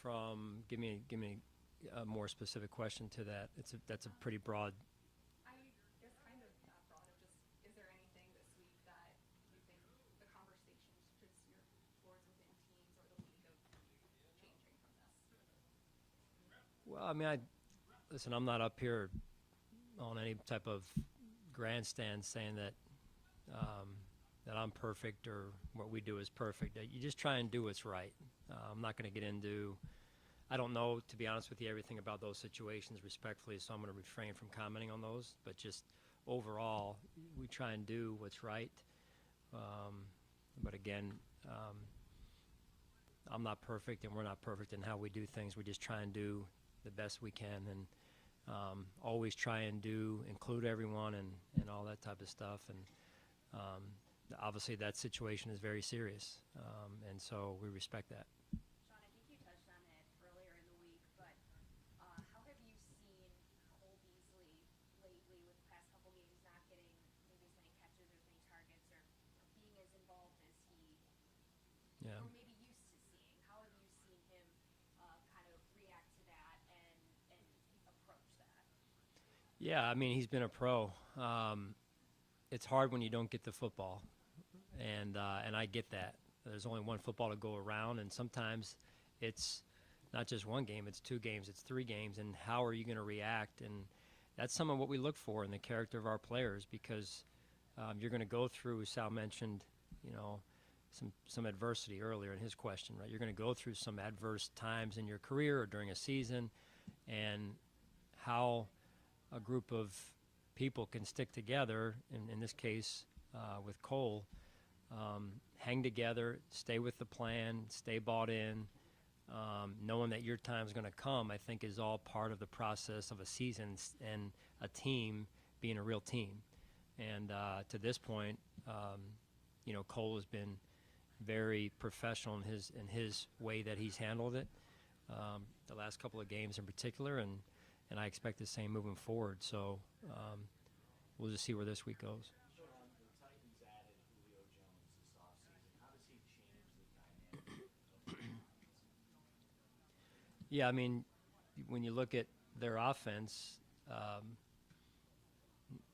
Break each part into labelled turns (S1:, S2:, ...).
S1: from? Give me a more specific question to that. That's a pretty broad.
S2: I guess kind of that broad of just, is there anything this week that you think the conversation should steer towards within teams or the league of changing from this?
S1: Well, I mean, listen. I'm not up here on any type of grandstand saying that that I'm perfect or what we do is perfect. You just try and do what's right. I'm not going to get into. I don't know, to be honest with you, everything about those situations respectfully, so I'm going to refrain from commenting on those. But just overall, we try and do what's right. But again, I'm not perfect, and we're not perfect in how we do things. We just try and do the best we can, and always try and include everyone and all that type of stuff. And obviously, that situation is very serious, and so we respect that.
S3: Sean, I think you touched on it earlier in the week, but how have you seen Cole Beasley lately with the past couple games not getting maybe as many catches or as many targets or being as involved as he
S1: Yeah.
S3: or maybe used to seeing? How have you seen him kind of react to that and approach that?
S1: Yeah, I mean, he's been a pro. It's hard when you don't get the football, and I get that. There's only one football to go around, and sometimes it's not just one game, it's 2 games, it's 3 games, and how are you going to react? And that's some of what we look for in the character of our players, because you're going to go through, Sal mentioned, some adversity earlier in his question, right? You're going to go through some adverse times in your career or during a season, and how a group of people can stick together, in this case with Cole, hang together, stay with the plan, stay bought in, knowing that your time is going to come, I think is all part of the process of a season and a team being a real team. And to this point, Cole has been very professional in his way that he's handled it, the last couple of games in particular, and I expect the same moving forward. So we'll just see where this week goes.
S4: Sean, the Titans added Julio Jones this offseason. How does he change the dynamic of the offense?
S1: Yeah, I mean, when you look at their offense,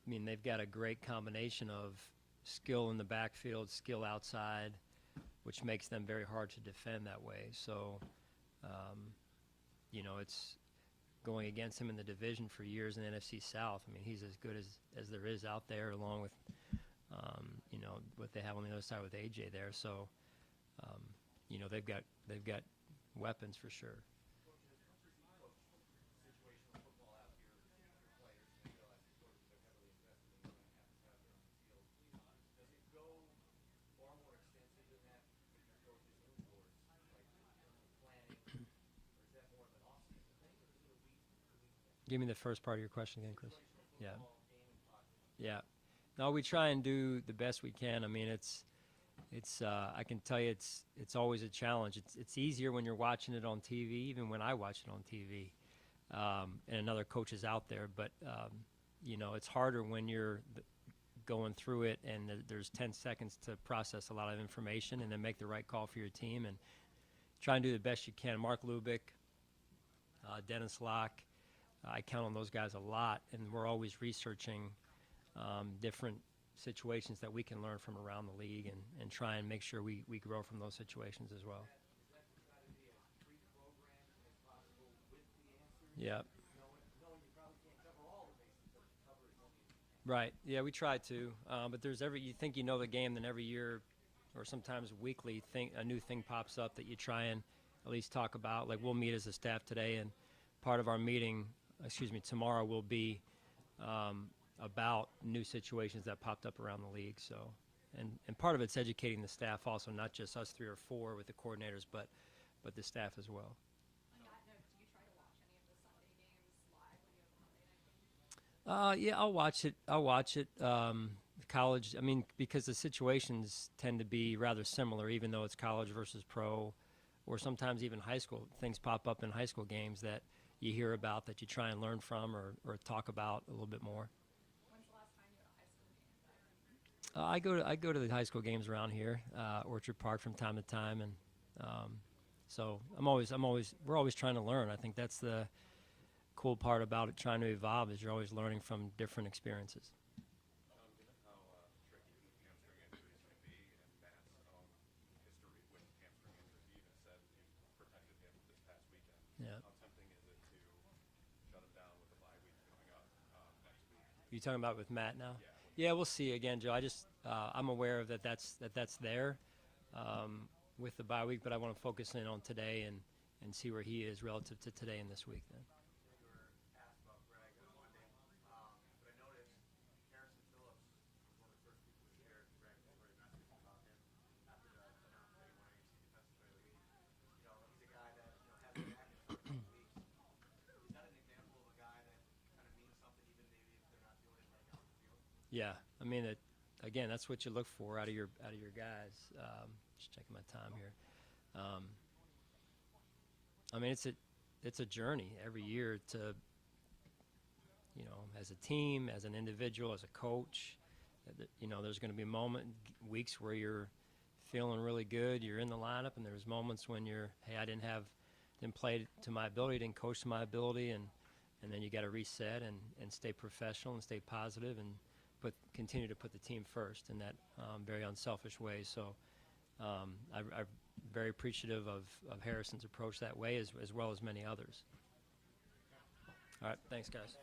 S1: they've got a great combination of skill in the backfield, skill outside, which makes them very hard to defend that way. So, it's going against him in the division for years in the NFC South. I mean, he's as good as there is out there, along with, what they have on the other side with A.J. there. So, they've got weapons for sure. Give me the first part of your question again, Chris. Yeah. Yeah. No, we try and do the best we can. I mean, it's I can tell you it's always a challenge. It's easier when you're watching it on TV, even when I watch it on TV, and another coach is out there. But it's harder when you're going through it and there's 10 seconds to process a lot of information and then make the right call for your team and try and do the best you can. Mark Lubick, Dennis Locke, I count on those guys a lot, and we're always researching different situations that we can learn from around the league and try and make sure we grow from those situations as well. Yeah. Right. Yeah, we try to. But you think you know the game, then every year or sometimes weekly a new thing pops up that you try and at least talk about. Like we'll meet as a staff today, and part of our meeting, tomorrow will be about new situations that popped up around the league. So, and part of it's educating the staff also, not just us 3 or 4 with the coordinators, but the staff as well.
S2: On that note, do you try to watch any of the Sunday games live when you have the Monday night game?
S1: Yeah, I'll watch it. College, because the situations tend to be rather similar, even though it's college versus pro, or sometimes even high school. Things pop up in high school games that you hear about that you try and learn from or talk about a little bit more.
S2: When's the last time you had a high school game?
S1: I go to the high school games around here, Orchard Park from time to time, and So we're always trying to learn. I think that's the cool part about it, trying to evolve, is you're always learning from different experiences.
S5: Given how tricky hamstring injuries can be, and Matt's history with hamstring injuries, you even said you protected him this past weekend.
S1: Yeah.
S5: How tempting is it to shut him down with the bye week coming up next week?
S1: You talking about with Matt now?
S5: Yeah.
S1: Yeah, we'll see again, Joe. I'm aware of that's there with the bye week, but I want to focus in on today and see where he is relative to today and this week. Then.
S4: We were asked about Greg on Monday, but I noticed Harrison Phillips was one of the first people to share Greg story message about him after the announcement that he won AFC Defensive Player of the Week. You know, he's a guy that hasn't been active for a couple weeks. Is that an example of a guy that kind of means something even maybe if they're not doing it right now on the field?
S1: Yeah, I mean, again, that's what you look for out of your guys. Just checking my time here. I mean, it's a journey every year to, as a team, as an individual, as a coach. There's going to be weeks where you're feeling really good, you're in the lineup, and there's moments when I didn't play to my ability, didn't coach to my ability, and then you got to reset and stay professional and stay positive and continue to put the team first in that very unselfish way. So I'm very appreciative of Harrison's approach that way, as well as many others. All right, thanks, guys.